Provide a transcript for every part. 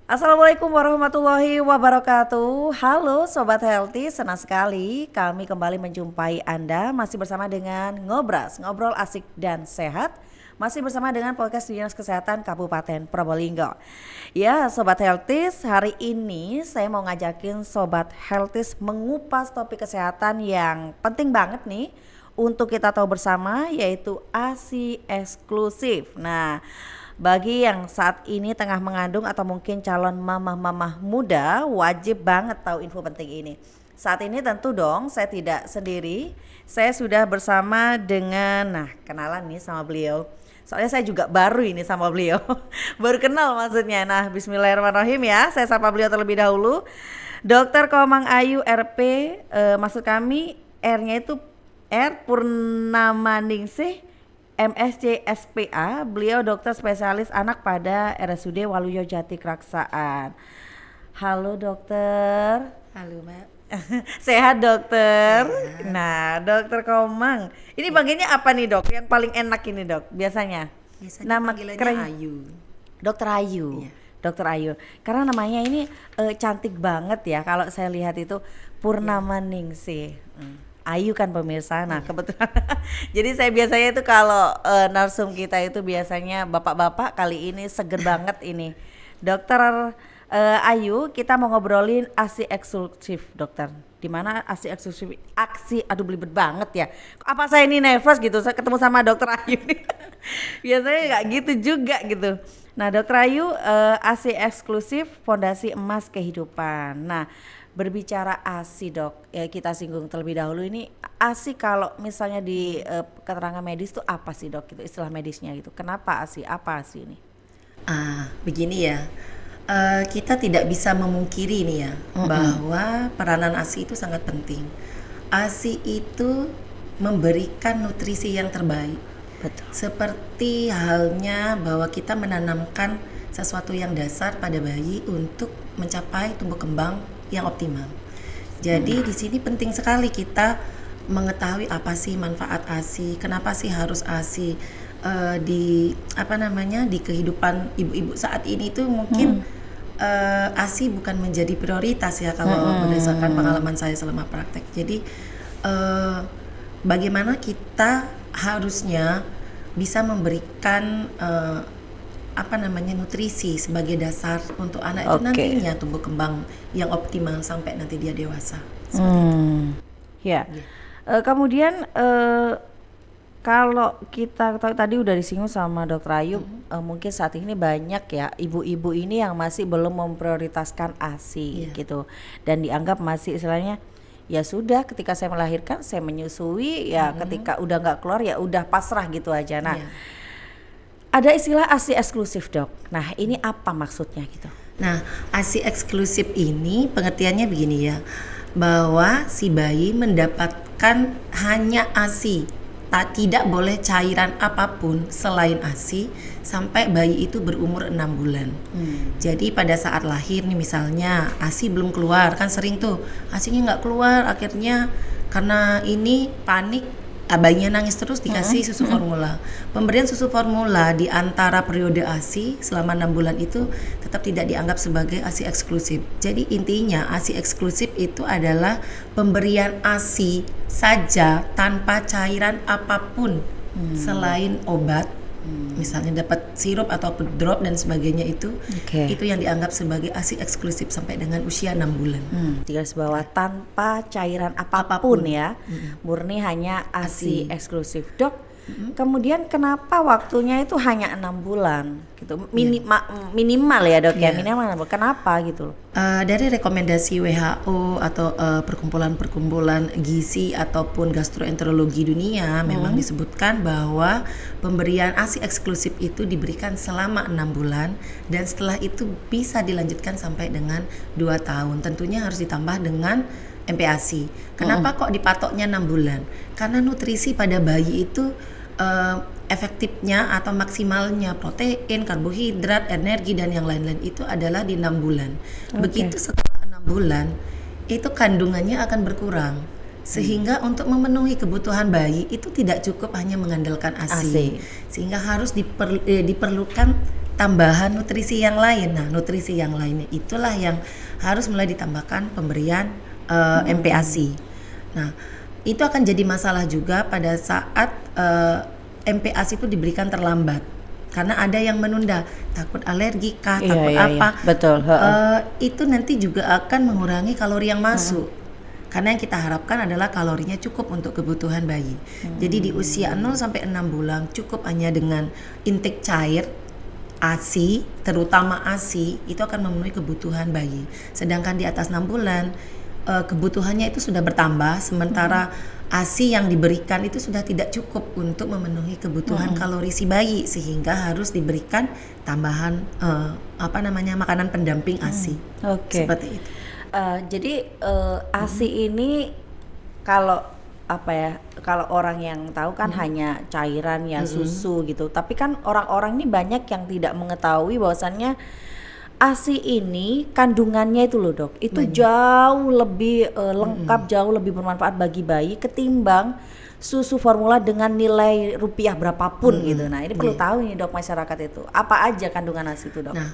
Assalamualaikum warahmatullahi wabarakatuh. Halo Sobat Healthy, senang sekali kami kembali menjumpai Anda masih bersama dengan Ngobras, Ngobrol Asik dan Sehat. Masih bersama dengan podcast Dinas Kesehatan Kabupaten Probolinggo. Ya Sobat Healthy, hari ini saya mau ngajakin Sobat Healthy mengupas topik kesehatan yang penting banget nih untuk kita tahu bersama, yaitu ASI eksklusif. Nah, bagi yang saat ini tengah mengandung atau mungkin calon mamah-mamah muda, wajib banget tahu info penting ini. Saat ini tentu dong saya tidak sendiri, saya sudah bersama dengan, nah kenalan nih sama beliau. Soalnya saya juga baru ini sama beliau, baru kenal maksudnya. Nah bismillahirrahmanirrahim ya, saya sapa beliau terlebih dahulu. Dr. Komang Ayu RP, maksud kami R-nya itu R Purnamaningsih MSc SPA, beliau dokter spesialis anak pada RSUD Waluyo Jati Kraksaan. Halo dokter. Halo Mbak. Sehat dokter. Sehat. Nah dokter Komang, ini panggilnya apa nih dok? Yang paling enak ini dok biasanya? Biasanya Nama panggilannya keren. Ayu. Dokter Ayu. Iya. Dokter Ayu. Karena namanya ini cantik banget ya. Kalau saya lihat itu Purnamaningsih. Ayu kan pemirsa. Nah kebetulan jadi saya biasanya itu kalau narsum kita itu biasanya bapak-bapak, kali ini seger banget ini. Dokter Ayu, kita mau ngobrolin ASI eksklusif dokter. Dimana ASI eksklusif, aduh belibet banget ya. Apa saya ini nervous gitu, saya ketemu sama dokter Ayu nih. Biasanya nggak gitu juga gitu. Nah dokter Ayu, ASI eksklusif Fondasi Emas Kehidupan. Nah berbicara ASI dok, ya kita singgung terlebih dahulu ini ASI kalau misalnya di keterangan medis itu apa sih dok, itu istilah medisnya gitu. Kenapa ASI, apa ASI ini? Begini ya, kita tidak bisa memungkiri nih ya bahwa peranan ASI itu sangat penting. ASI itu memberikan nutrisi yang terbaik. Betul. Seperti halnya bahwa kita menanamkan sesuatu yang dasar pada bayi untuk mencapai tumbuh kembang yang optimal. Jadi di sini penting sekali kita mengetahui apa sih manfaat ASI, kenapa sih harus ASI di kehidupan ibu-ibu saat ini tuh mungkin ASI bukan menjadi prioritas ya kalau berdasarkan pengalaman saya selama praktek. Jadi bagaimana kita harusnya bisa memberikan nutrisi sebagai dasar untuk anak itu nantinya tumbuh kembang yang optimal sampai nanti dia dewasa. Ya. Kemudian kalau kita tahu tadi udah disinggung sama dokter Ayu, mungkin saat ini banyak ya ibu-ibu ini yang masih belum memprioritaskan ASI gitu, dan dianggap masih istilahnya ya sudah, ketika saya melahirkan saya menyusui ya, ketika udah nggak keluar ya udah pasrah gitu aja. Nah ada istilah ASI eksklusif dok. Nah ini apa maksudnya gitu? Nah, ASI eksklusif ini pengertiannya begini ya, bahwa si bayi mendapatkan hanya ASI, tidak boleh cairan apapun selain ASI sampai bayi itu berumur 6 bulan. Jadi pada saat lahir nih misalnya ASI belum keluar, kan sering tuh ASInya nggak keluar, akhirnya karena ini panik, bayinya nangis terus, dikasih susu formula. Pemberian susu formula di antara periode ASI selama 6 bulan itu tetap tidak dianggap sebagai ASI eksklusif. Jadi intinya ASI eksklusif itu adalah pemberian ASI saja tanpa cairan apapun selain obat. Misalnya dapat sirup atau drop dan sebagainya itu yang dianggap sebagai ASI eksklusif sampai dengan usia 6 bulan. Garis bawah tanpa cairan apapun ya, murni hanya ASI eksklusif. Dok, kemudian kenapa waktunya itu hanya 6 bulan gitu? Minimal ya dok ya, minimal. Kenapa gitu loh? Dari rekomendasi WHO atau perkumpulan-perkumpulan gizi ataupun gastroenterologi dunia memang disebutkan bahwa pemberian ASI eksklusif itu diberikan selama 6 bulan dan setelah itu bisa dilanjutkan sampai dengan 2 tahun. Tentunya harus ditambah dengan MPASI. Kenapa kok dipatoknya 6 bulan? Karena nutrisi pada bayi itu efektifnya atau maksimalnya protein, karbohidrat, energi dan yang lain-lain itu adalah di 6 bulan. Begitu setelah 6 bulan itu kandungannya akan berkurang. Sehingga untuk memenuhi kebutuhan bayi itu tidak cukup hanya mengandalkan ASI. Sehingga harus diperlukan tambahan nutrisi yang lain. Nah, nutrisi yang lainnya itulah yang harus mulai ditambahkan pemberian MPASI. Nah, itu akan jadi masalah juga pada saat MPASI itu diberikan terlambat. Karena ada yang menunda, takut alergi kah, takut apa. Iya. Betul. Itu nanti juga akan mengurangi kalori yang masuk. Karena yang kita harapkan adalah kalorinya cukup untuk kebutuhan bayi. Jadi di usia 0 sampai 6 bulan cukup hanya dengan intake cair, ASI, terutama ASI, itu akan memenuhi kebutuhan bayi. Sedangkan di atas 6 bulan kebutuhannya itu sudah bertambah, sementara ASI yang diberikan itu sudah tidak cukup untuk memenuhi kebutuhan kalori si bayi, sehingga harus diberikan tambahan makanan pendamping ASI. Oke. Seperti itu. Jadi ASI ini kalau kalau orang yang tahu kan hanya cairan ya, susu gitu. Tapi kan orang-orang ini banyak yang tidak mengetahui bahwasannya ASI ini kandungannya itu loh dok, itu jauh lebih lengkap, jauh lebih bermanfaat bagi bayi ketimbang susu formula dengan nilai rupiah berapapun gitu. Nah ini perlu tahu nih dok, masyarakat itu apa aja kandungan ASI itu dok. Nah,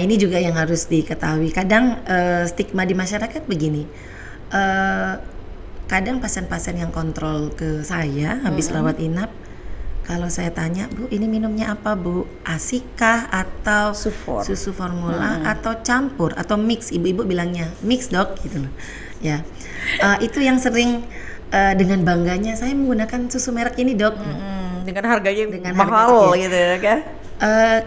ini juga yang harus diketahui. Kadang stigma di masyarakat begini. Kadang pasien-pasien yang kontrol ke saya habis rawat inap, kalau saya tanya, Bu, ini minumnya apa, Bu? ASI kah atau susu formula atau campur atau mix? Ibu-ibu bilangnya mix, Dok, gitu loh. Ya. Itu yang sering dengan bangganya saya menggunakan susu merek ini, Dok. Dengan harganya Dengan mahal harga gitu ya kan.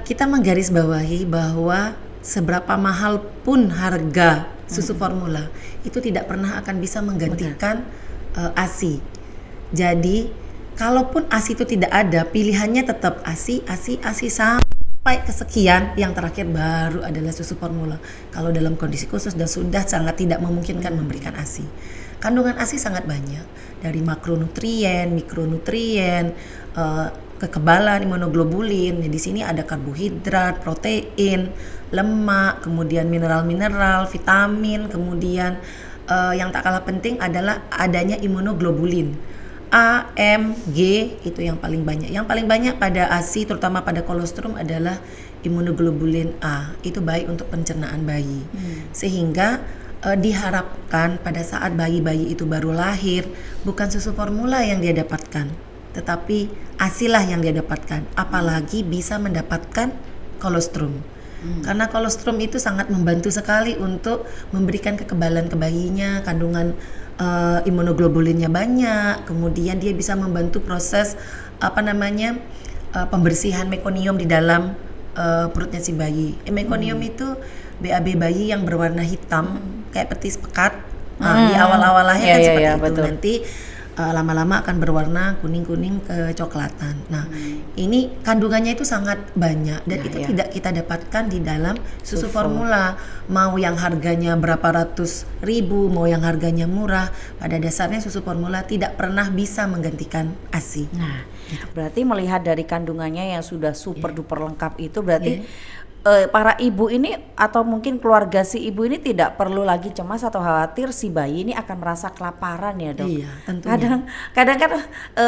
Kita menggarisbawahi bahwa seberapa mahal pun harga susu formula itu tidak pernah akan bisa menggantikan ASI. Jadi kalaupun ASI itu tidak ada, pilihannya tetap ASI sampai kesekian, yang terakhir baru adalah susu formula. Kalau dalam kondisi khusus dan sudah sangat tidak memungkinkan memberikan ASI. Kandungan ASI sangat banyak, dari makronutrien, mikronutrien, kekebalan, imunoglobulin. Di sini ada karbohidrat, protein, lemak, kemudian mineral-mineral, vitamin, kemudian yang tak kalah penting adalah adanya imunoglobulin. A, M, G itu yang paling banyak. Yang paling banyak pada ASI, terutama pada kolostrum, adalah imunoglobulin A. Itu baik untuk pencernaan bayi. Sehingga diharapkan pada saat bayi-bayi itu baru lahir, bukan susu formula yang dia dapatkan, tetapi ASI lah yang dia dapatkan. Apalagi bisa mendapatkan kolostrum. Karena kolostrum itu sangat membantu sekali untuk memberikan kekebalan ke bayinya, kandungan imunoglobulinnya banyak, kemudian dia bisa membantu proses pembersihan mekonium di dalam perutnya si bayi. Mekonium itu BAB bayi yang berwarna hitam kayak petis pekat. Di awal-awal lahir kan seperti itu. Betul. Nanti lama-lama akan berwarna kuning-kuning kecoklatan. Nah, ini kandungannya itu sangat banyak dan itu tidak kita dapatkan di dalam susu formula. Mau yang harganya berapa ratus ribu, mau yang harganya murah, pada dasarnya susu formula tidak pernah bisa menggantikan ASI. Nah, berarti melihat dari kandungannya yang sudah super duper lengkap itu, berarti para ibu ini atau mungkin keluarga si ibu ini tidak perlu lagi cemas atau khawatir si bayi ini akan merasa kelaparan ya dok. Iya, tentunya. Kadang kan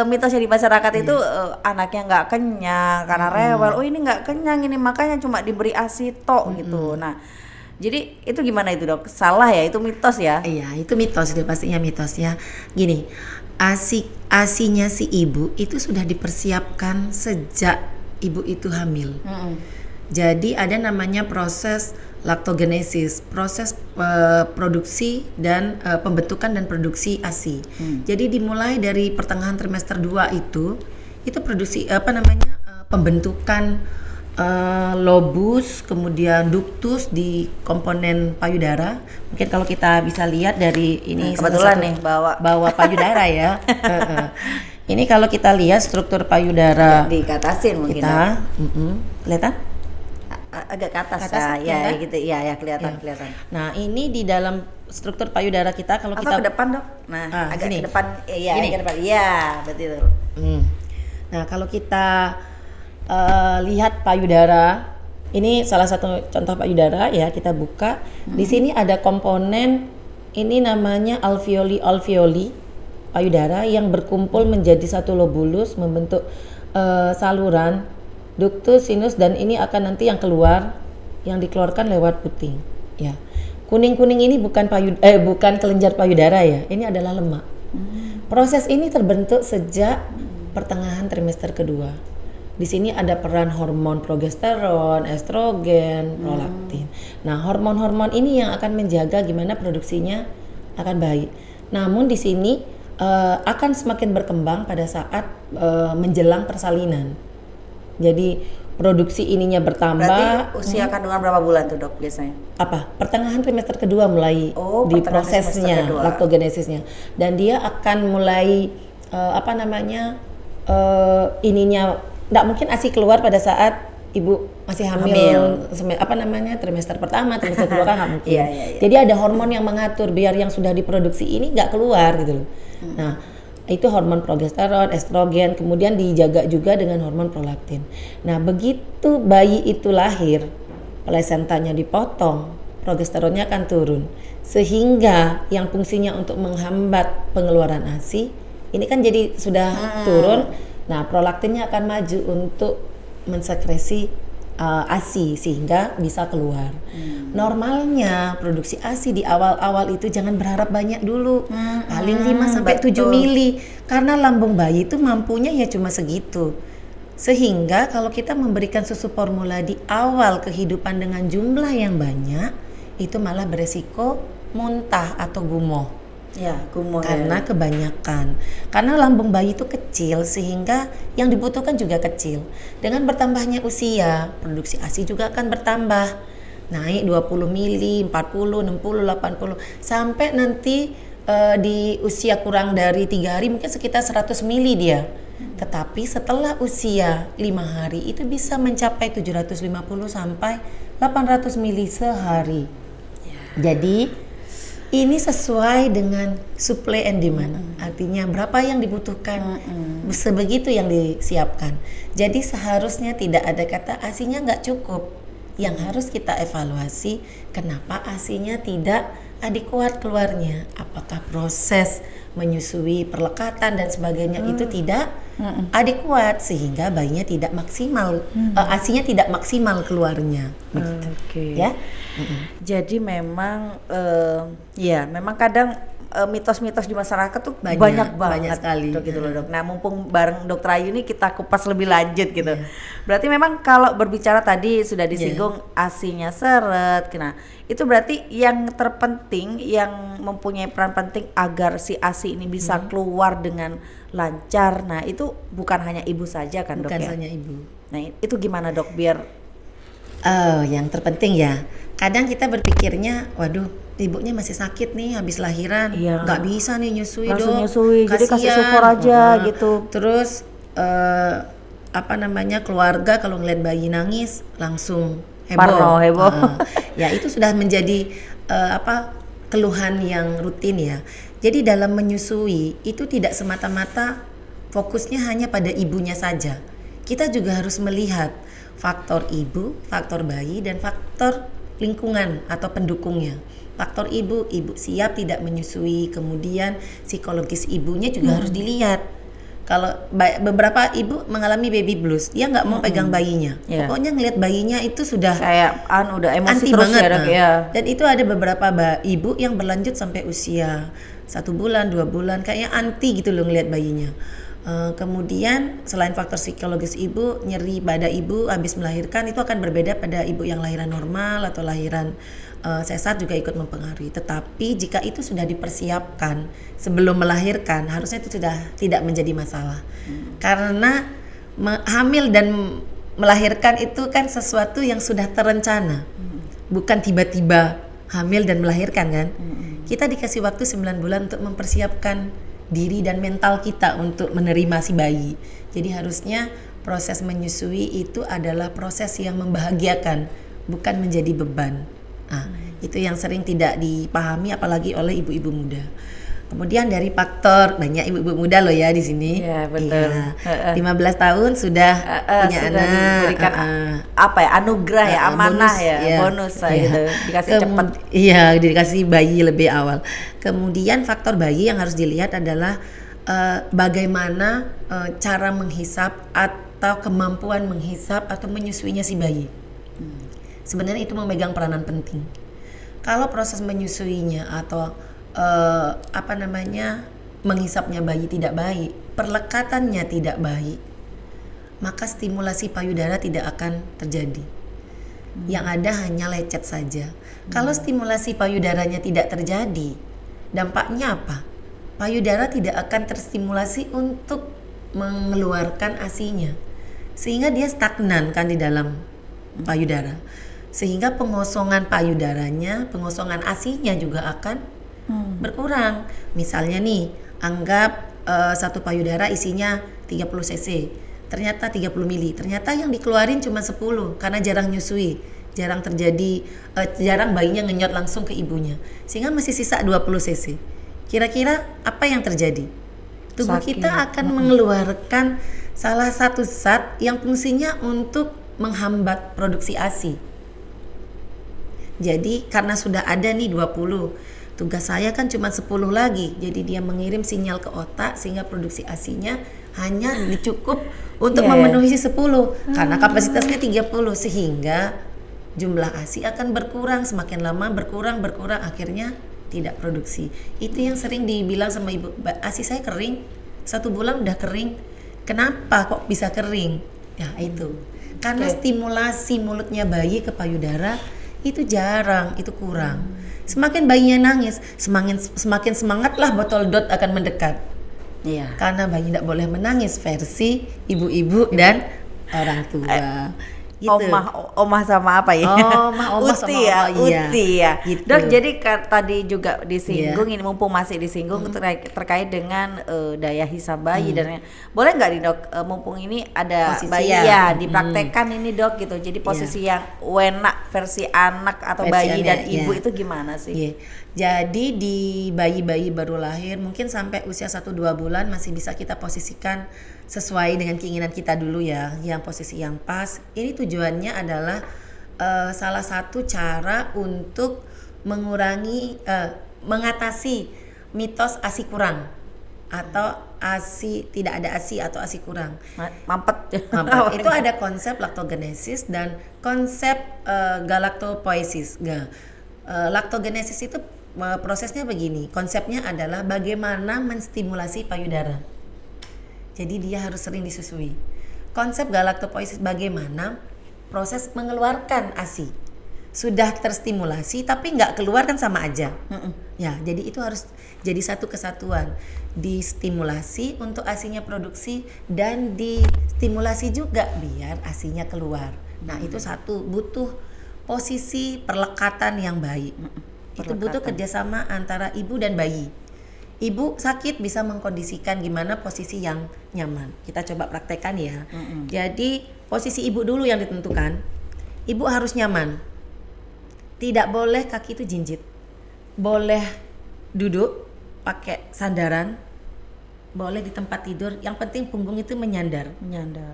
mitosnya di masyarakat itu anaknya nggak kenyang karena rewel. Oh ini nggak kenyang ini makanya cuma diberi ASI tok gitu. Nah, jadi itu gimana itu dok? Salah ya, itu mitos ya? Iya, itu mitos, itu pastinya mitos ya. Gini, ASInya si ibu itu sudah dipersiapkan sejak ibu itu hamil. Jadi ada namanya proses laktogenesis, proses produksi dan pembentukan dan produksi ASI. Jadi dimulai dari pertengahan trimester 2 itu produksi pembentukan lobus, kemudian ductus di komponen payudara. Mungkin kalau kita bisa lihat dari ini kebetulan nih bawa payudara ya. Ini kalau kita lihat struktur payudara dikatasin mungkin kita, kelihatan? Agak ke atas ya, gitu ya kelihatan. Nah, ini di dalam struktur payudara kita kalau kita ke depan dok. Nah, agak gini. ke depan ke depan. Iya, betul. Nah, kalau kita lihat payudara, ini salah satu contoh payudara ya, kita buka. Di sini ada komponen, ini namanya alveoli payudara yang berkumpul menjadi satu lobulus membentuk saluran ductus, sinus, dan ini akan nanti yang keluar, yang dikeluarkan lewat puting. Ya, kuning-kuning ini bukan kelenjar payudara ya, ini adalah lemak. Proses ini terbentuk sejak pertengahan trimester kedua. Di sini ada peran hormon progesteron, estrogen, prolaktin. Nah, hormon-hormon ini yang akan menjaga gimana produksinya akan baik. Namun di sini akan semakin berkembang pada saat menjelang persalinan. Jadi produksi ininya bertambah. Berarti usia kandungan berapa bulan tuh dok biasanya? Apa? Pertengahan trimester kedua mulai di prosesnya, laktogenesisnya. Dan dia akan mulai ininya nggak mungkin ASI keluar pada saat ibu masih hamil. Trimester pertama, trimester kedua kan nggak mungkin. Iya. Jadi ada hormon yang mengatur biar yang sudah diproduksi ini nggak keluar gitu loh. Nah, itu hormon progesteron, estrogen, kemudian dijaga juga dengan hormon prolaktin. Nah, begitu bayi itu lahir, plasentanya dipotong, progesteronnya akan turun. Sehingga yang fungsinya untuk menghambat pengeluaran ASI, ini kan jadi sudah turun. Nah, prolaktinnya akan maju untuk mensekresi ASI sehingga bisa keluar. Normalnya produksi ASI di awal-awal itu jangan berharap banyak dulu. Paling 5 sampai 7 mili karena lambung bayi itu mampunya ya cuma segitu. Sehingga kalau kita memberikan susu formula di awal kehidupan dengan jumlah yang banyak, itu malah beresiko muntah atau gumoh. Ya, gumoh Karena kebanyakan. Karena lambung bayi itu kecil sehingga yang dibutuhkan juga kecil. Dengan bertambahnya usia, produksi ASI juga akan bertambah. Naik 20 mili, 40, 60, 80 sampai nanti di usia kurang dari 3 hari mungkin sekitar 100 mili dia. Tetapi setelah usia 5 hari itu bisa mencapai 750 sampai 800 mili sehari. Jadi ini sesuai dengan supply and demand. Artinya berapa yang dibutuhkan, sebegitu yang disiapkan. Jadi seharusnya tidak ada kata ASINya nggak cukup. Yang harus kita evaluasi, kenapa ASINya tidak adekuat keluarnya. Apakah proses menyusui, perlekatan dan sebagainya itu tidak adekuat sehingga bayinya tidak maksimal, ASINya tidak maksimal keluarnya. Ya. Jadi memang memang kadang mitos-mitos di masyarakat tuh banyak banget sekali gitu loh dok. Nah mumpung bareng dokter Ayu ini kita kupas lebih lanjut gitu. Berarti memang kalau berbicara tadi sudah disinggung ASINya seret. Nah itu berarti yang terpenting, yang mempunyai peran penting agar si ASI ini bisa keluar dengan lancar. Nah itu bukan hanya ibu saja kan dok ya? Bukan hanya ibu. Nah itu gimana dok biar yang terpenting ya, kadang kita berpikirnya, waduh, ibunya masih sakit nih habis lahiran, nggak bisa nih nyusui dok, jadi kasih sufor aja gitu. Terus keluarga kalau ngeliat bayi nangis langsung heboh. Ya itu sudah menjadi keluhan yang rutin ya. Jadi dalam menyusui itu tidak semata-mata fokusnya hanya pada ibunya saja. Kita juga harus melihat faktor ibu, faktor bayi, dan faktor lingkungan atau pendukungnya. Faktor ibu siap tidak menyusui, kemudian psikologis ibunya juga harus dilihat. Kalau beberapa ibu mengalami baby blues, dia nggak mau pegang bayinya. Pokoknya ngelihat bayinya itu sudah kayak udah emosi anti terus banget. ya. Dan itu ada beberapa ibu yang berlanjut sampai usia 1 bulan, 2 bulan, kayaknya anti gitu loh ngelihat bayinya. Kemudian selain faktor psikologis ibu, nyeri pada ibu habis melahirkan itu akan berbeda pada ibu yang lahiran normal atau lahiran sesar juga ikut mempengaruhi. Tetapi jika itu sudah dipersiapkan sebelum melahirkan, harusnya itu sudah tidak menjadi masalah. Karena hamil dan melahirkan itu kan sesuatu yang sudah terencana. Bukan tiba-tiba hamil dan melahirkan kan. Kita dikasih waktu 9 bulan untuk mempersiapkan diri dan mental kita untuk menerima si bayi. Jadi harusnya proses menyusui itu adalah proses yang membahagiakan, bukan menjadi beban. Itu yang sering tidak dipahami apalagi oleh ibu-ibu muda. Kemudian dari faktor, banyak ibu-ibu muda loh ya di sini. Iya, betul. 15 tahun sudah punya sudah anak. Diberikan anugerah ya, amanah bonus gitu. Dikasih cepat. Iya, dikasih bayi lebih awal. Kemudian faktor bayi yang harus dilihat adalah bagaimana cara menghisap atau kemampuan menghisap atau menyusuinya si bayi. Sebenarnya itu memegang peranan penting. Kalau proses menyusuinya atau menghisapnya bayi tidak baik, perlekatannya tidak baik, maka stimulasi payudara tidak akan terjadi. Yang ada hanya lecet saja. Kalau stimulasi payudaranya tidak terjadi, dampaknya apa? Payudara tidak akan terstimulasi untuk mengeluarkan ASI-nya, sehingga dia stagnan kan di dalam payudara, sehingga pengosongan payudaranya, pengosongan ASI-nya juga akan berkurang. Misalnya nih, anggap satu payudara isinya 30 cc, ternyata 30 mili, ternyata yang dikeluarin cuma 10 karena jarang nyusui, jarang terjadi, jarang bayinya ngenyot langsung ke ibunya, sehingga masih sisa 20 cc. Kira-kira apa yang terjadi? Tubuh Sakit. kita akan mengeluarkan salah satu zat yang fungsinya untuk menghambat produksi ASI. Jadi karena sudah ada nih 20, tugas saya kan cuma 10 lagi. Jadi dia mengirim sinyal ke otak sehingga produksi ASI-nya hanya cukup untuk memenuhi 10 karena kapasitasnya 30, sehingga jumlah ASI akan berkurang, semakin lama berkurang akhirnya tidak produksi. Itu yang sering dibilang sama ibu, ASI saya kering, 1 bulan udah kering. Kenapa kok bisa kering? Ya itu karena stimulasi mulutnya bayi ke payudara itu jarang, itu kurang. Semakin bayinya nangis, semakin semangatlah botol dot akan mendekat. Iya. Karena bayi tidak boleh menangis versi ibu-ibu dan orang tua. Gitu. Omah sama apa ya? Omah sama Uti ya, oma, iya. Uti ya. Gitu. Dok, jadi tadi juga disinggung, ini mumpung masih disinggung terkait dengan daya hisap bayi dan boleh nggak nih dok, mumpung ini ada Posisi bayi ya. dipraktekkan ini dok gitu. Jadi posisi yang enak versi anak atau Versi bayi dan anak, ibu ya. itu gimana sih? Iya. Jadi di bayi-bayi baru lahir mungkin sampai usia 1-2 bulan masih bisa kita posisikan sesuai dengan keinginan kita dulu ya, yang posisi yang pas. Ini tujuannya adalah salah satu cara untuk mengatasi mitos ASI kurang atau ASI tidak ada ASI atau ASI kurang. Mampet. Itu ada konsep laktogenesis dan konsep galaktopoiesis. Laktogenesis itu prosesnya begini, konsepnya adalah bagaimana menstimulasi payudara. Jadi dia harus sering disusui. Konsep galaktopoiesis bagaimana proses mengeluarkan ASI. Sudah terstimulasi tapi nggak keluar kan sama aja. Ya, jadi itu harus jadi satu kesatuan. Distimulasi untuk ASI-nya produksi dan distimulasi juga biar ASI-nya keluar. Nah, itu satu, butuh posisi perlekatan yang baik. Itu butuh kerjasama antara ibu dan bayi. Ibu sakit bisa mengkondisikan gimana posisi yang nyaman. Kita coba praktekkan ya. Jadi posisi ibu dulu yang ditentukan. Ibu harus nyaman. Tidak boleh kaki itu jinjit. Boleh duduk pakai sandaran. Boleh di tempat tidur. Yang penting punggung itu menyandar.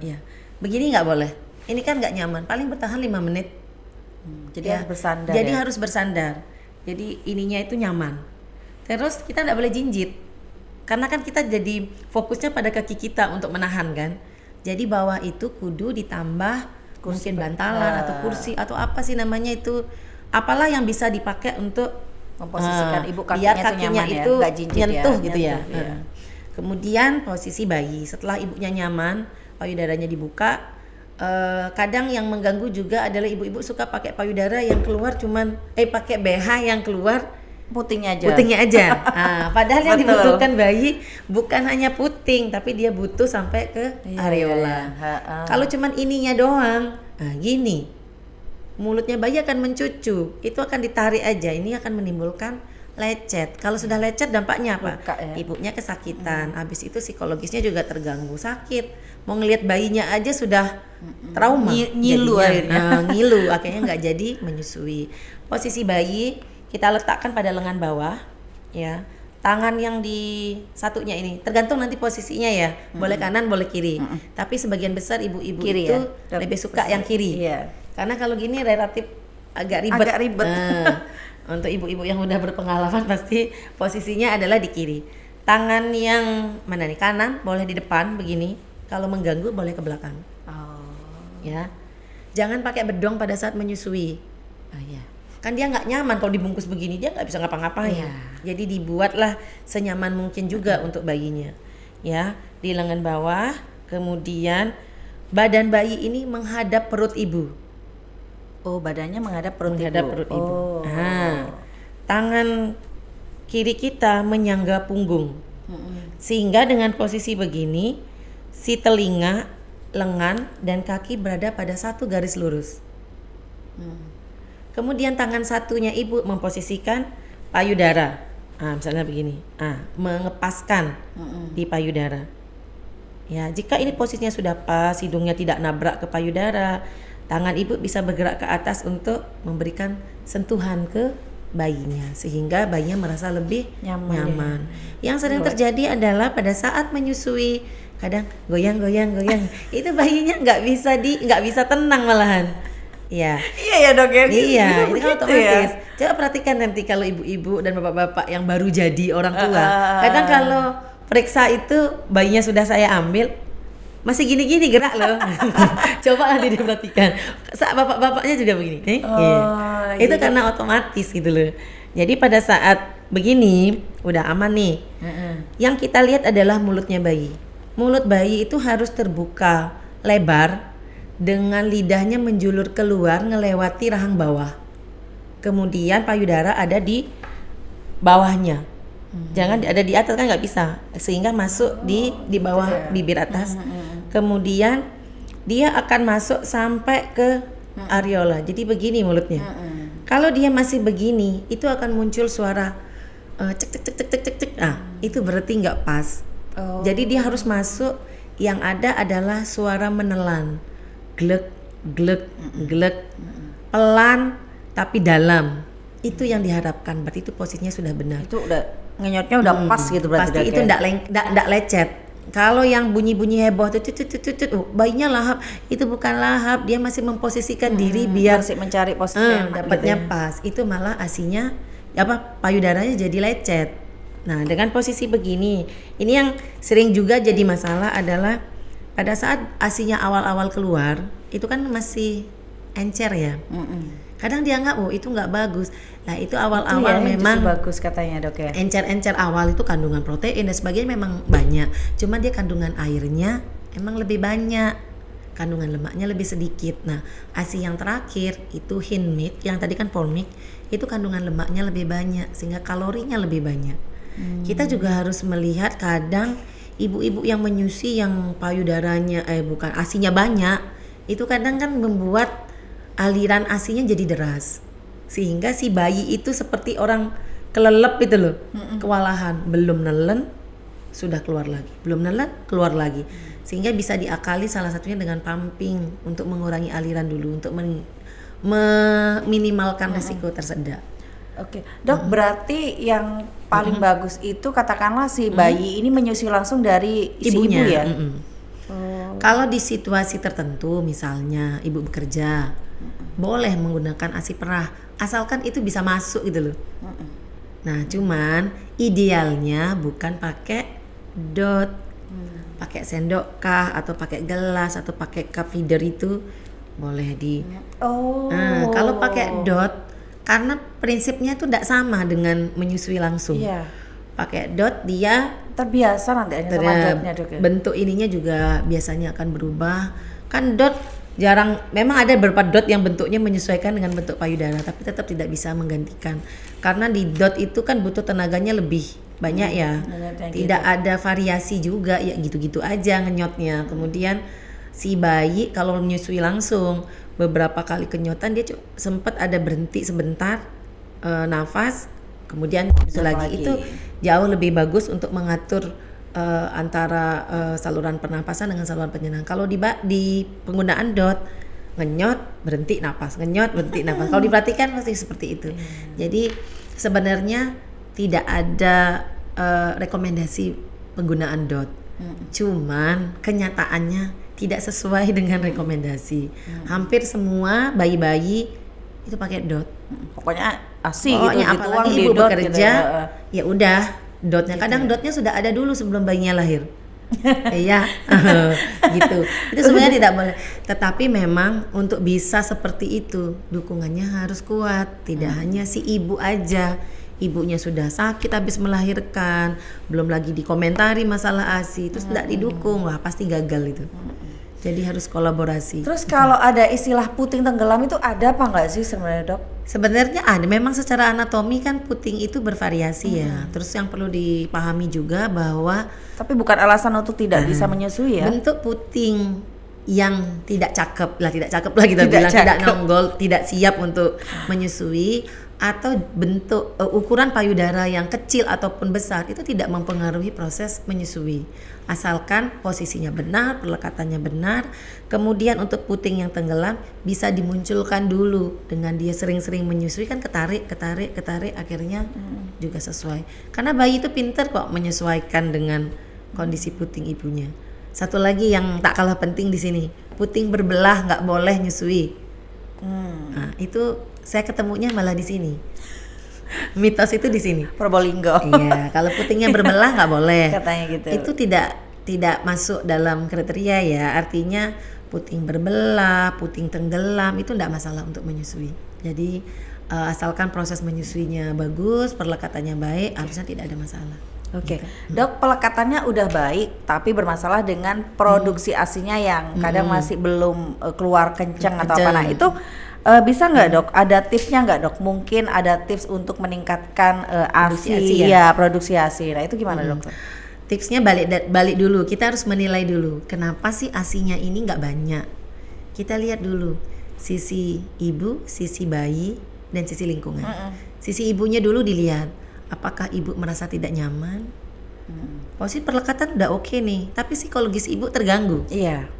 Ya. Begini nggak boleh. Ini kan nggak nyaman. Paling bertahan 5 menit. Jadi harus bersandar. Jadi ya? harus bersandar. Jadi ininya itu nyaman. Terus kita nggak boleh jinjit, karena kan kita jadi fokusnya pada kaki kita untuk menahan kan. Jadi bawah itu kudu ditambah mungkin bantalan atau kursi atau apa sih namanya itu, apalah yang bisa dipakai untuk memposisikan ibu biar kakinya, kakinya itu itu nggak jinjit nyentuh ya, gitu ya. nyentuh, ya. Kemudian posisi bayi, setelah ibunya nyaman, payudaranya dibuka. Kadang yang mengganggu juga adalah ibu-ibu suka pakai payudara yang keluar cuman pakai BH yang keluar putingnya aja. Padahal yang Betul. dibutuhkan bayi bukan hanya puting, tapi dia butuh sampai ke areola. Kalau cuman ininya doang, gini, mulutnya bayi akan mencucu, itu akan ditarik aja, ini akan menimbulkan lecet. Kalau sudah lecet dampaknya apa? Luka, ya? Ibunya kesakitan, habis itu psikologisnya juga terganggu, sakit. Mau ngelihat bayinya aja sudah trauma, Ngilu jadinya. Ngilu, akhirnya nggak jadi menyusui. Posisi bayi kita letakkan pada lengan bawah, ya. Tangan yang di satunya ini tergantung nanti posisinya ya, boleh kanan boleh kiri. Tapi sebagian besar ibu-ibu Kiri itu ya? lebih suka yang kiri. Iya. Karena kalau gini relatif agak ribet. Untuk ibu-ibu yang udah berpengalaman pasti posisinya adalah di kiri. Tangan yang mana nih, kanan boleh di depan begini. Kalau mengganggu boleh ke belakang. Ya, jangan pakai bedong pada saat menyusui. Oh iya. Kan dia nggak nyaman kalau dibungkus begini, dia nggak bisa ngapa-ngapain. Iya. Jadi dibuatlah senyaman mungkin juga untuk bayinya. Ya, di lengan bawah, kemudian badan bayi ini menghadap perut ibu. Oh, badannya menghadap perut Menghadap ibu. perut ibu. Oh. Nah, tangan kiri kita menyangga punggung. Sehingga dengan posisi begini, si telinga, lengan, dan kaki berada pada satu garis lurus. Kemudian tangan satunya ibu memposisikan payudara. Misalnya begini. Mengepaskan di payudara. Ya, jika ini posisinya sudah pas, hidungnya tidak nabrak ke payudara, tangan ibu bisa bergerak ke atas untuk memberikan sentuhan ke bayinya sehingga bayinya merasa lebih nyaman. Yang sering terjadi adalah pada saat menyusui kadang goyang. Itu bayinya nggak bisa tenang malahan. Ya. Iya ya dok ya. Iya, Bisa itu kan begitu otomatis. ya? Coba perhatikan nanti kalau ibu-ibu dan bapak-bapak yang baru jadi orang tua, kadang kalau periksa itu bayinya sudah saya ambil masih gini-gini gerak loh. Coba nanti diperhatikan. Bapak-bapaknya juga begini. Iya. Itu karena otomatis gitu loh. Jadi pada saat begini udah aman nih. Yang kita lihat adalah mulutnya bayi. Mulut bayi itu harus terbuka lebar dengan lidahnya menjulur keluar melewati rahang bawah. Kemudian payudara ada di bawahnya. Jangan ada di atas kan nggak bisa, sehingga masuk di bawah bibir atas. Kemudian dia akan masuk sampai ke areola. Jadi begini mulutnya. Kalau dia masih begini, itu akan muncul suara cek. Nah, itu berarti nggak pas. Jadi dia harus masuk. Yang ada adalah suara menelan, glek, pelan tapi dalam. Itu yang diharapkan. Berarti itu posisinya sudah benar. Itu udah ngenyotnya udah pas gitu berarti. Pasti itu enggak lecet. Kalau yang bunyi-bunyi heboh tuh bayinya lahap, itu bukan lahap, dia masih memposisikan diri biar masih mencari posisi yang dapatnya pas. Itu malah asinya payudaranya jadi lecet. Nah, dengan posisi begini, ini yang sering juga jadi masalah adalah pada saat asinya awal-awal keluar, itu kan masih encer ya. Kadang dianggap itu nggak bagus. Nah, itu awal-awal itu ya, memang bagus katanya dok ya. Encer-encer awal itu kandungan protein dan sebagainya memang banyak. Cuma dia kandungan airnya emang lebih banyak, kandungan lemaknya lebih sedikit. Nah, ASI yang terakhir itu hind milk, yang tadi kan pore milk, itu kandungan lemaknya lebih banyak sehingga kalorinya lebih banyak. Kita juga harus melihat kadang ibu-ibu yang menyusui yang payudaranya ASInya banyak, itu kadang kan membuat aliran ASInya jadi deras. Sehingga si bayi itu seperti orang kelelep gitu loh. Kewalahan, belum nelen sudah keluar lagi. Belum nelen keluar lagi. Sehingga bisa diakali salah satunya dengan pumping untuk mengurangi aliran dulu untuk meminimalkan risiko tersedak. Oke, dok berarti yang paling bagus itu katakanlah si bayi ini menyusui langsung dari si ibu ya. Kalau di situasi tertentu misalnya ibu bekerja, boleh menggunakan ASI perah asalkan itu bisa masuk gitu loh. Nah, cuman idealnya bukan pakai dot, pakai sendok kah atau pakai gelas atau pakai cup feeder itu boleh di. Nah, kalau pakai dot karena prinsipnya itu tidak sama dengan menyusui langsung. Iya. Pakai dot dia Terbiasa nanti sama dotnya dok ya. bentuk ininya juga biasanya akan berubah. Kan dot jarang, memang ada beberapa dot yang bentuknya menyesuaikan dengan bentuk payudara, tapi tetap tidak bisa menggantikan. Karena di dot itu kan butuh tenaganya lebih banyak ya. Tidak ada variasi juga, ya gitu-gitu aja ngenyotnya. Kemudian si bayi kalau menyusui langsung beberapa kali kenyotan dia sempat ada berhenti sebentar, nafas, kemudian lagi. Itu jauh lebih bagus untuk mengatur antara saluran pernapasan dengan saluran penyerang. Kalau di penggunaan dot ngenyot berhenti napas, ngenyot berhenti napas. Kalau diperhatikan pasti seperti itu. Jadi sebenarnya tidak ada rekomendasi penggunaan dot. Cuman kenyataannya tidak sesuai dengan rekomendasi. Hampir semua bayi-bayi itu pakai dot. Pokoknya ASI Pokoknya gitu, apalagi dituang ibu di dot bekerja, gitu ya udah dotnya. Kadang dotnya sudah ada dulu sebelum bayinya lahir. Iya, gitu. Itu sebenarnya tidak boleh. Tetapi memang untuk bisa seperti itu, dukungannya harus kuat. Tidak hanya si ibu aja. Ibunya sudah sakit habis melahirkan, belum lagi dikomentari masalah ASI, terus tidak didukung, wah pasti gagal itu. Jadi harus kolaborasi. Terus kalau ada istilah puting tenggelam itu ada apa nggak sih sebenarnya, Dok? Sebenarnya ada, memang secara anatomi kan puting itu bervariasi ya. Terus yang perlu dipahami juga bahwa Tapi bukan alasan untuk tidak bisa menyusui ya. bentuk puting yang tidak cakep lah kita Tidak bilang, tidak cakep. nonggol, tidak siap untuk menyusui, atau bentuk ukuran payudara yang kecil ataupun besar itu tidak mempengaruhi proses menyusui, asalkan posisinya benar, pelekatannya benar. Kemudian untuk puting yang tenggelam bisa dimunculkan dulu dengan dia sering-sering menyusui, kan ketarik akhirnya juga sesuai, karena bayi itu pinter kok menyesuaikan dengan kondisi puting ibunya. Satu lagi yang tak kalah penting di sini, puting berbelah nggak boleh nyusui. Nah, itu saya ketemunya malah di sini. Mitos itu di sini. Probolinggo. Iya, kalau putingnya berbelah nggak boleh. Katanya gitu. Itu tidak masuk dalam kriteria ya. Artinya puting berbelah, puting tenggelam itu tidak masalah untuk menyusui. Jadi asalkan proses menyusuinya bagus, perlekatannya baik, harusnya tidak ada masalah. Oke, Dok, pelekatannya udah baik, tapi bermasalah dengan produksi ASINya yang kadang masih belum keluar kencang atau apa. Nah, itu bisa nggak Dok? Ada tipsnya nggak Dok? Mungkin ada tips untuk meningkatkan Produksi ASI ASI, ya? ya produksi ASI. Nah, itu gimana Dok? Tipsnya balik dulu, kita harus menilai dulu kenapa sih ASINya ini nggak banyak. Kita lihat dulu sisi ibu, sisi bayi, dan sisi lingkungan. Sisi ibunya dulu dilihat, apakah ibu merasa tidak nyaman? Posisi perlekatan udah oke nih, tapi psikologis ibu terganggu. Iya.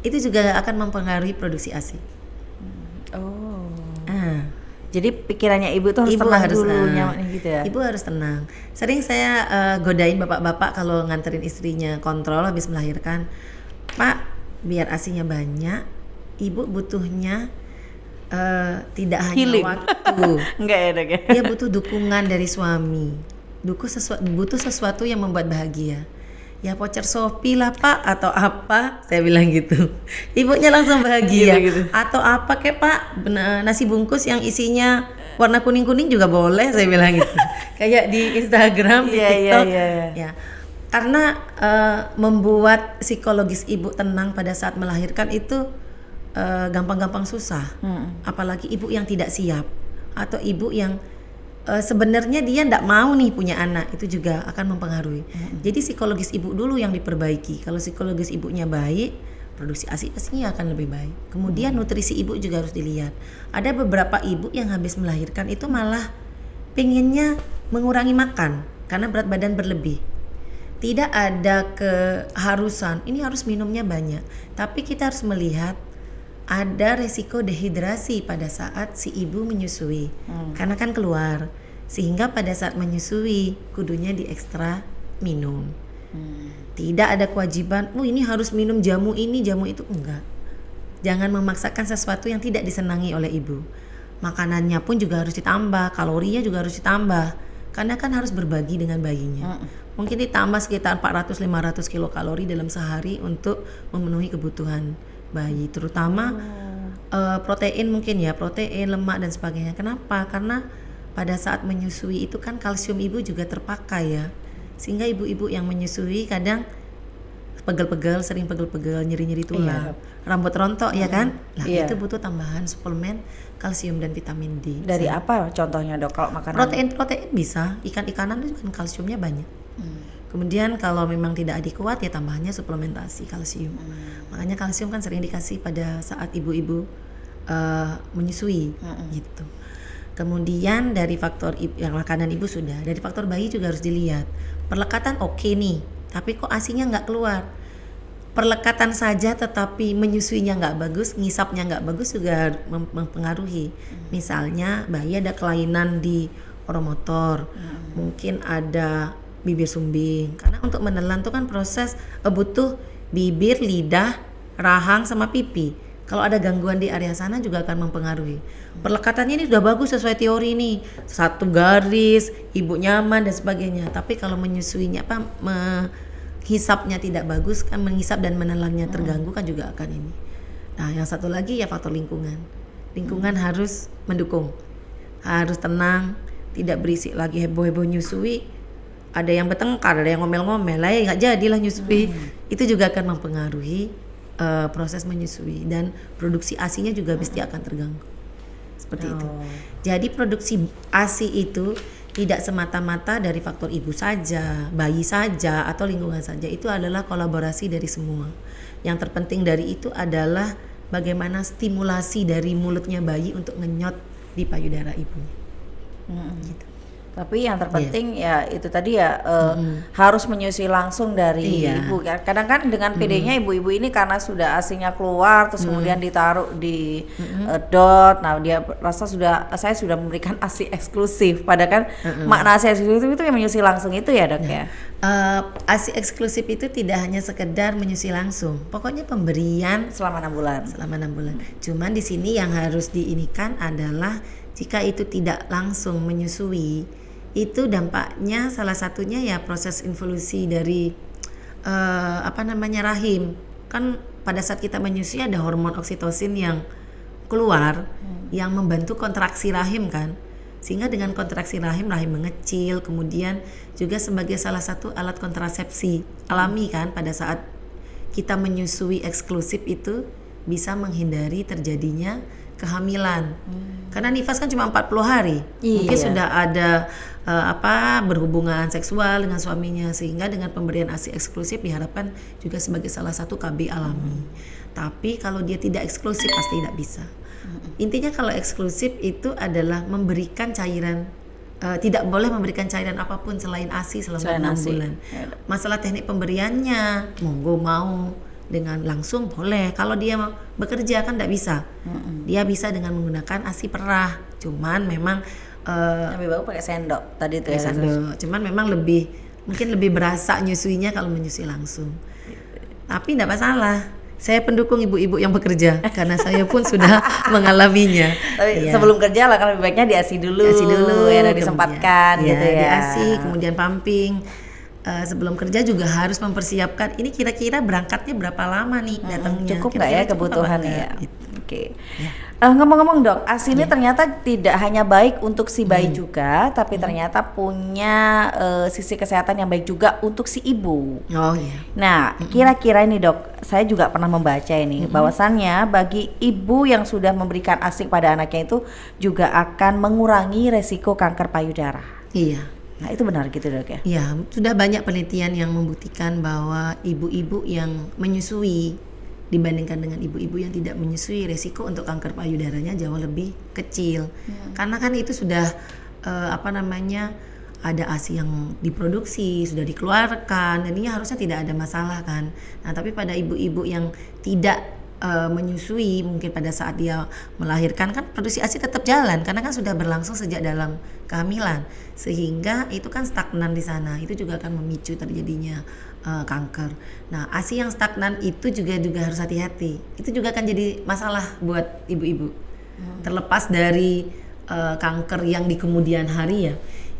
Itu juga akan mempengaruhi produksi ASI. Oh. Ah, Jadi pikirannya ibu tuh harus ibu tenang harus dulu, tenang. nyaman gitu ya. Ibu harus tenang. Sering saya godain bapak-bapak kalau nganterin istrinya kontrol habis melahirkan, Pak, biar ASINya banyak, ibu butuhnya tidak hanya Healing. waktu, Enggak ya Dok ya? dia butuh dukungan dari suami, butuh sesuatu yang membuat bahagia. Ya voucher Shopee lah Pak, atau apa, saya bilang gitu. Ibunya langsung bahagia. Gitu. Atau apa kek Pak, nasi bungkus yang isinya warna kuning-kuning juga boleh, saya bilang gitu. Kayak di Instagram, di Iya, iya, TikTok. iya, iya. Ya, karena membuat psikologis ibu tenang pada saat melahirkan itu gampang-gampang susah. Apalagi ibu yang tidak siap atau ibu yang sebenarnya dia tidak mau nih punya anak, itu juga akan mempengaruhi. Jadi psikologis ibu dulu yang diperbaiki. Kalau psikologis ibunya baik, produksi ASI pastinya akan lebih baik. Kemudian nutrisi ibu juga harus dilihat. Ada beberapa ibu yang habis melahirkan itu malah pengennya mengurangi makan karena berat badan berlebih. Tidak ada keharusan ini harus minumnya banyak, tapi kita harus melihat ada resiko dehidrasi pada saat si ibu menyusui, karena kan keluar, sehingga pada saat menyusui kudunya diekstra minum. Tidak ada kewajiban, ini harus minum jamu ini, jamu itu, enggak. Jangan memaksakan sesuatu yang tidak disenangi oleh ibu. Makanannya pun juga harus ditambah, kalorinya juga harus ditambah, karena kan harus berbagi dengan bayinya. Mungkin ditambah sekitar 400-500 kilokalori dalam sehari untuk memenuhi kebutuhan bayi, terutama protein, mungkin ya protein, lemak dan sebagainya. Kenapa? Karena pada saat menyusui itu kan kalsium ibu juga terpakai ya, sehingga ibu-ibu yang menyusui kadang pegel-pegel, sering pegel-pegel, nyeri-nyeri tulang, rambut rontok ya kan. Nah itu butuh tambahan suplemen kalsium dan vitamin D. Dari apa contohnya Dok kalau makanan? Protein bisa, ikan-ikanan itu kan kalsiumnya banyak. Kemudian kalau memang tidak adekuat ya tambahannya suplementasi kalsium. Makanya kalsium kan sering dikasih pada saat ibu-ibu menyusui gitu. Kemudian dari faktor yang makanan ibu sudah, dari faktor bayi juga harus dilihat. Perlekatan oke nih, tapi kok ASINya nggak keluar. Perlekatan saja tetapi menyusuinya nggak bagus, ngisapnya nggak bagus juga mempengaruhi. Misalnya bayi ada kelainan di oromotor, mungkin ada bibir sumbing, karena untuk menelan itu kan proses butuh bibir, lidah, rahang sama pipi. Kalau ada gangguan di area sana juga akan mempengaruhi. Perlekatannya ini sudah bagus sesuai teori nih, satu garis, ibu nyaman dan sebagainya. Tapi kalau menyusuinya hisapnya tidak bagus kan, menghisap dan menelannya terganggu kan juga akan ini. Nah, yang satu lagi ya faktor lingkungan. Lingkungan harus mendukung, harus tenang, tidak berisik lagi heboh-heboh nyusui. Ada yang bertengkar, ada yang ngomel-ngomel, lah ya nggak jadilah nyusui. Itu juga akan mempengaruhi proses menyusui, dan produksi ASI-nya juga pasti akan terganggu. Seperti itu. Jadi produksi ASI itu tidak semata-mata dari faktor ibu saja, bayi saja, atau lingkungan saja. Itu adalah kolaborasi dari semua. Yang terpenting dari itu adalah bagaimana stimulasi dari mulutnya bayi untuk ngenyot di payudara ibunya. Gitu. Tapi yang terpenting ya itu tadi ya harus menyusui langsung dari ibu. Kadang kan dengan PD-nya ibu-ibu ini karena sudah ASI-nya keluar terus kemudian ditaruh di dot. Nah, dia rasa saya sudah memberikan ASI eksklusif. Padahal kan makna ASI eksklusif itu yang menyusui langsung itu ya, Dok ya. ASI eksklusif itu tidak hanya sekedar menyusui langsung. Pokoknya pemberian Selama 6 bulan. selama 6 bulan. Cuman di sini yang harus diinikan adalah jika itu tidak langsung menyusui, itu dampaknya salah satunya ya proses involusi dari rahim. Kan pada saat kita menyusui ada hormon oksitosin yang keluar yang membantu kontraksi rahim kan. Sehingga dengan kontraksi rahim mengecil, kemudian juga sebagai salah satu alat kontrasepsi alami kan, pada saat kita menyusui eksklusif itu bisa menghindari terjadinya kehamilan. Karena nifas kan cuma 40 hari. Mungkin sudah ada berhubungan seksual dengan suaminya, sehingga dengan pemberian ASI eksklusif diharapkan juga sebagai salah satu KB alami. Tapi kalau dia tidak eksklusif pasti tidak bisa. Intinya kalau eksklusif itu adalah memberikan cairan, tidak boleh memberikan cairan apapun selain ASI selama 6 bulan. Masalah teknik pemberiannya, monggo mau dengan langsung boleh. Kalau dia bekerja kan tidak bisa. Dia bisa dengan menggunakan ASI perah. Cuman memang lebih bagus pakai sendok tadi itu ya. Sendok. Cuman memang mungkin lebih berasa nyusuinya kalau menyusui langsung. Tapi tidak masalah. Saya pendukung ibu-ibu yang bekerja karena saya pun sudah mengalaminya. Tapi sebelum kerja lah, kalau lebih baiknya di ASI dulu ya, disempatkan gitu ya. Di ASI kemudian pumping. Sebelum kerja juga harus mempersiapkan ini kira-kira berangkatnya berapa lama nih datangnya. Cukup nggak ya kebutuhannya ya? Oke. Ngomong-ngomong Dok, ASI ini ternyata tidak hanya baik untuk si bayi juga, tapi ternyata punya sisi kesehatan yang baik juga untuk si ibu. Oh iya. Nah, kira-kira ini Dok, saya juga pernah membaca ini bahwasannya bagi ibu yang sudah memberikan ASI pada anaknya itu juga akan mengurangi resiko kanker payudara. Iya. Nah, itu benar gitu Dok ya? Ya, sudah banyak penelitian yang membuktikan bahwa ibu-ibu yang menyusui dibandingkan dengan ibu-ibu yang tidak menyusui, resiko untuk kanker payudaranya jauh lebih kecil. Karena kan itu sudah ada ASI yang diproduksi, sudah dikeluarkan, dan ini harusnya tidak ada masalah kan. Nah, tapi pada ibu-ibu yang tidak menyusui, mungkin pada saat dia melahirkan kan produksi ASI tetap jalan karena kan sudah berlangsung sejak dalam kehamilan, sehingga itu kan stagnan di sana. Itu juga akan memicu terjadinya kanker. Nah, ASI yang stagnan itu juga harus hati-hati. Itu juga akan jadi masalah buat ibu-ibu. Terlepas dari kanker yang di kemudian hari ya,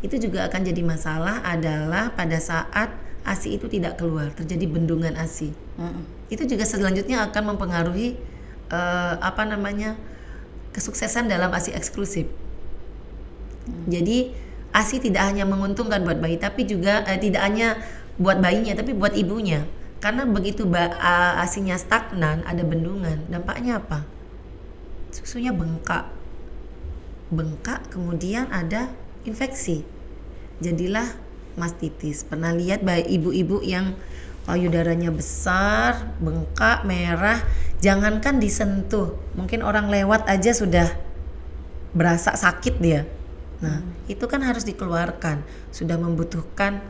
itu juga akan jadi masalah adalah pada saat ASI itu tidak keluar, terjadi bendungan ASI. Itu juga selanjutnya akan mempengaruhi kesuksesan dalam ASI eksklusif. Jadi ASI tidak hanya menguntungkan buat bayi, tapi juga tidak hanya buat bayinya, tapi buat ibunya. Karena begitu ASI-nya stagnan, ada bendungan, dampaknya apa? Susunya bengkak, kemudian ada infeksi. Jadilah mastitis. Pernah lihat ibu-ibu yang payudaranya besar, bengkak, merah, jangankan disentuh, mungkin orang lewat aja sudah berasa sakit dia. Nah, itu kan harus dikeluarkan, sudah membutuhkan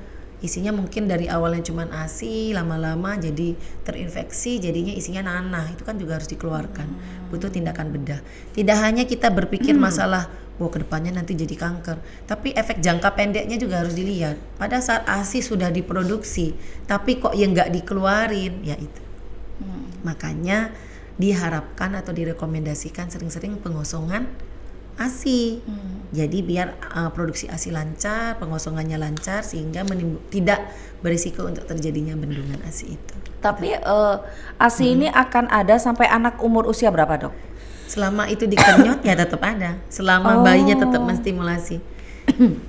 isinya mungkin dari awalnya cuma ASI, lama-lama jadi terinfeksi, jadinya isinya nanah, itu kan juga harus dikeluarkan, butuh tindakan bedah. Tidak hanya kita berpikir masalah kedepannya nanti jadi kanker, tapi efek jangka pendeknya juga harus dilihat. Pada saat ASI sudah diproduksi, tapi kok yang nggak dikeluarin, ya itu. Makanya diharapkan atau direkomendasikan sering-sering pengosongan ASI. Jadi biar produksi ASI lancar, pengosongannya lancar sehingga tidak berisiko untuk terjadinya bendungan ASI itu. Tapi ASI ini akan ada sampai anak umur usia berapa, Dok? Selama itu dikenyot ya tetap ada. Selama bayinya tetap menstimulasi.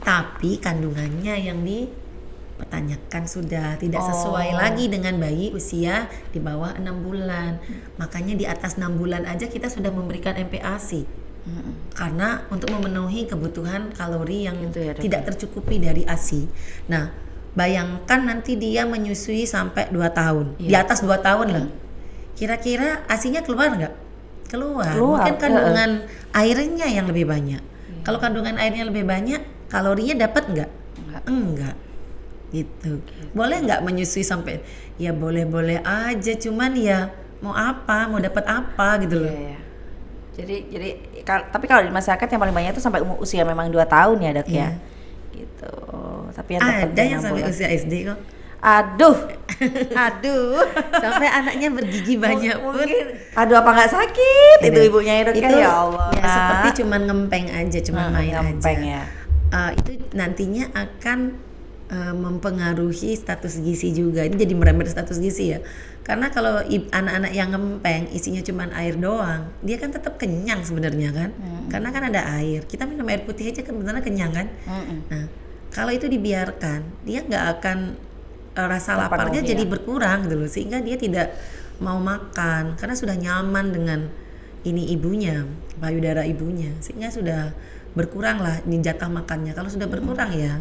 Tapi kandungannya yang dipertanyakan sudah tidak sesuai lagi dengan bayi usia di bawah 6 bulan. Makanya di atas 6 bulan aja kita sudah memberikan MPASI. Karena untuk memenuhi kebutuhan kalori yang Gitu ya, Dok, tidak tercukupi dari ASI. Nah, bayangkan nanti dia menyusui sampai 2 tahun. Di atas 2 tahun lah. Kira-kira ASINya keluar nggak? Keluar. Mungkin kandungan airnya yang lebih banyak. Kalau kandungan airnya lebih banyak, kalorinya dapat nggak? Enggak. Gitu. Boleh nggak menyusui sampai? Ya boleh-boleh aja. Cuman ya mau apa? Mau dapat apa gitu loh. Iya. Jadi tapi kalau di masyarakat yang paling banyak itu sampai usia memang 2 tahun ya, Dok ya. Gitu. Tapi yang Ada terpenting yang 6 sampai bulan. usia SD kok. Aduh. Sampai anaknya bergigi banyak pun. Aduh, apa nggak sakit itu ibunya ya, Dok ya? Itu Ya Allah. ya seperti cuman ngempeng aja, cuman main ngempeng aja. ya. Itu nantinya akan mempengaruhi status gizi juga. Ini jadi merembet status gizi ya. Karena kalau anak-anak yang ngempeng isinya cuman air doang, dia kan tetap kenyang sebenarnya kan. Karena kan ada air. Kita minum air putih aja kan benar kenyang kan. Nah, kalau itu dibiarkan, dia nggak akan rasa laparnya jadi berkurang gitu loh, sehingga dia tidak mau makan karena sudah nyaman dengan ini ibunya, payudara ibunya, sehingga sudah berkurang lah di jatah makannya. Kalau sudah berkurang ya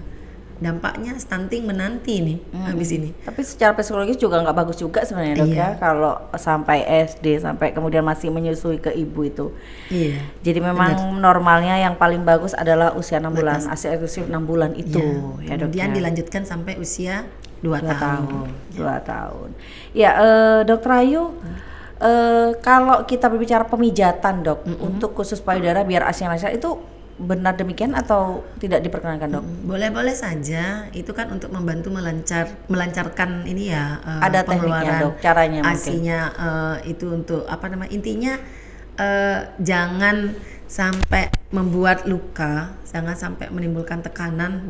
dampaknya stunting menanti nih habis ini. Tapi secara psikologis juga nggak bagus juga sebenarnya, Dok ya, kalau sampai SD sampai kemudian masih menyusui ke ibu itu. Iya. Jadi memang normalnya yang paling bagus adalah usia 6 bulan, ASI eksklusif 6 bulan itu ya, Dok. Kemudian ya. dilanjutkan sampai usia 2 tahun. 2 tahun. Ya, Dokter Ayu, kalau kita berbicara pemijatan, Dok, untuk khusus payudara biar ASI lancar itu benar demikian atau tidak diperkenankan, Dok? Boleh-boleh saja, itu kan untuk membantu melancarkan ini ya, Ada tekniknya, Dok, caranya mungkin. ASI-nya itu untuk apa namanya? Intinya jangan sampai membuat luka, jangan sampai menimbulkan tekanan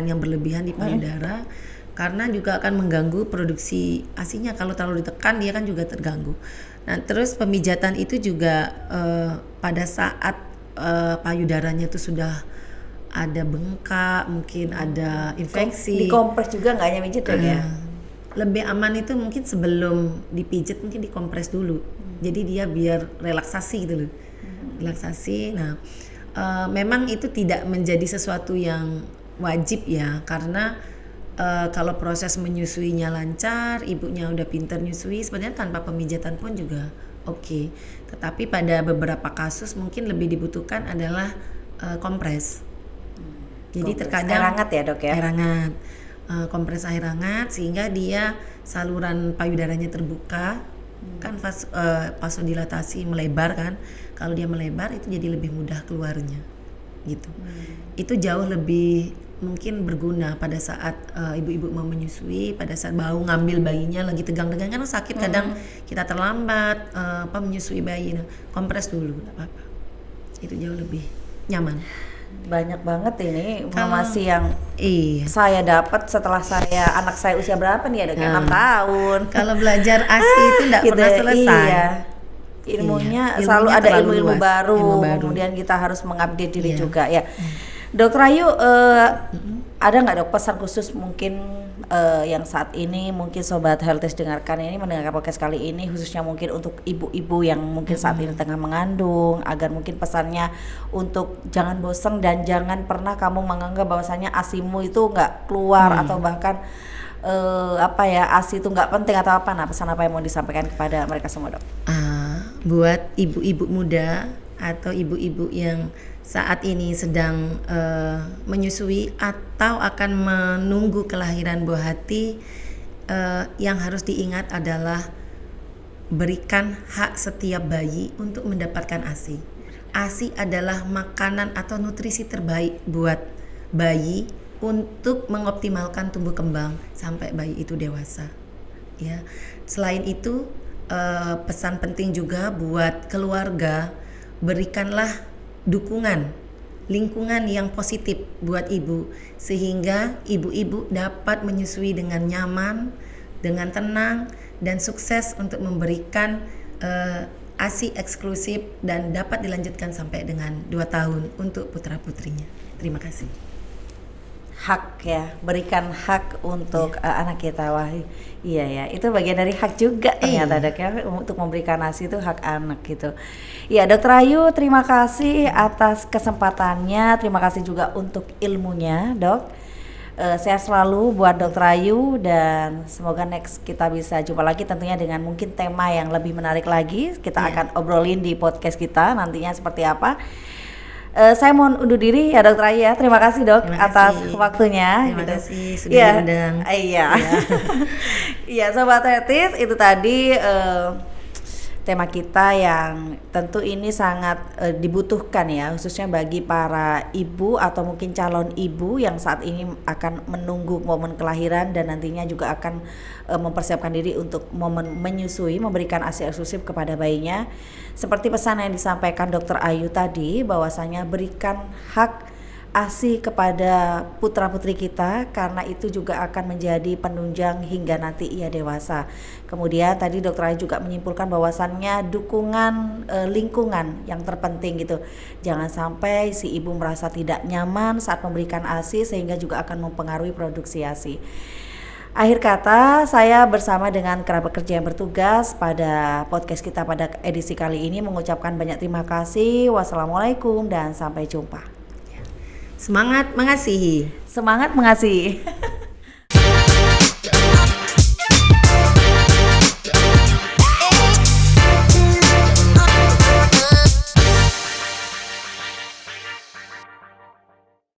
yang berlebihan di payudara. Karena juga akan mengganggu produksi ASI-nya. Kalau terlalu ditekan dia kan juga terganggu. Nah, terus pemijatan itu juga pada saat payudaranya itu sudah ada bengkak, mungkin ada infeksi. Dikompres juga nggak hanya mijit, Dok ya? Lebih aman itu mungkin sebelum dipijit mungkin dikompres dulu. Jadi dia biar relaksasi gitu loh. Relaksasi. Nah, memang itu tidak menjadi sesuatu yang wajib ya, karena kalau proses menyusuinya lancar, ibunya udah pintar nyusui, sebenarnya tanpa pemijatan pun juga oke. Tetapi pada beberapa kasus mungkin lebih dibutuhkan adalah kompres. Jadi terkadang air hangat ya, Dok ya? Air hangat. Kompres air hangat sehingga dia saluran payudaranya terbuka. Kan vasodilatasi melebar kan. Kalau dia melebar itu jadi lebih mudah keluarnya. Gitu. Itu jauh lebih mungkin berguna pada saat ibu-ibu mau menyusui, pada saat mau ngambil bayinya lagi tegang-tegang kan sakit, kadang kita terlambat menyusui bayi. Nah, kompres dulu nggak apa-apa, itu jauh lebih nyaman. Banyak banget ini informasi yang Iya. saya dapat setelah anak saya usia berapa nih ya, Dok? 6 tahun. Kalau belajar ASI itu nggak Gitu, pernah selesai. iya. Ilmunya Iya, selalu ilmunya ada terlalu ilmu-ilmu luas, baru, ilmu baru. kemudian kita harus mengupdate diri Iya. juga ya. Dokter Ayu, ada nggak, Dok, pesan khusus mungkin yang saat ini mungkin Sobat Healthies dengarkan ini, mendengar podcast kali ini, khususnya mungkin untuk ibu-ibu yang mungkin saat ini tengah mengandung, agar mungkin pesannya untuk jangan bosan dan jangan pernah kamu menganggap bahwasanya ASImu itu nggak keluar atau bahkan ASI itu nggak penting atau apa. Nah, pesan apa yang mau disampaikan kepada mereka semua, Dok? Buat ibu-ibu muda atau ibu-ibu yang saat ini sedang menyusui atau akan menunggu kelahiran buah hati, yang harus diingat adalah berikan hak setiap bayi untuk mendapatkan ASI. ASI adalah makanan atau nutrisi terbaik buat bayi untuk mengoptimalkan tumbuh kembang sampai bayi itu dewasa. Ya, selain itu pesan penting juga buat keluarga, berikanlah dukungan, lingkungan yang positif buat ibu, sehingga ibu-ibu dapat menyusui dengan nyaman, dengan tenang, dan sukses untuk memberikan ASI eksklusif dan dapat dilanjutkan sampai dengan 2 tahun untuk putra-putrinya. Terima kasih. Hak ya, berikan hak untuk anak kita. Wah, iya ya, itu bagian dari hak juga ternyata Dok ya, untuk memberikan ASI itu hak anak gitu. Ya Dokter Ayu, terima kasih atas kesempatannya, terima kasih juga untuk ilmunya Dok. Sehat selalu buat Dokter Ayu dan semoga next kita bisa jumpa lagi tentunya dengan mungkin tema yang lebih menarik lagi. Kita akan obrolin di podcast kita nantinya seperti apa. Saya mohon undur diri ya Dokter Ayu ya. Terima kasih Dok atas waktunya. Terima gitu. kasih sudah diundang. Iya. Iya Sobat Healthies, itu tadi tema kita yang tentu ini sangat dibutuhkan ya, khususnya bagi para ibu atau mungkin calon ibu yang saat ini akan menunggu momen kelahiran dan nantinya juga akan mempersiapkan diri untuk momen menyusui, memberikan ASI eksklusif kepada bayinya. Seperti pesan yang disampaikan Dokter Ayu tadi, bahwasanya berikan hak ASI kepada putra-putri kita karena itu juga akan menjadi penunjang hingga nanti ia dewasa. Kemudian tadi Dokter Ayu juga menyimpulkan bahwasannya dukungan lingkungan yang terpenting gitu. Jangan sampai si ibu merasa tidak nyaman saat memberikan ASI sehingga juga akan mempengaruhi produksi ASI. Akhir kata, saya bersama dengan kerabat kerja yang bertugas pada podcast kita pada edisi kali ini mengucapkan banyak terima kasih. Wassalamualaikum dan sampai jumpa. Semangat mengasihi. Semangat mengasihi.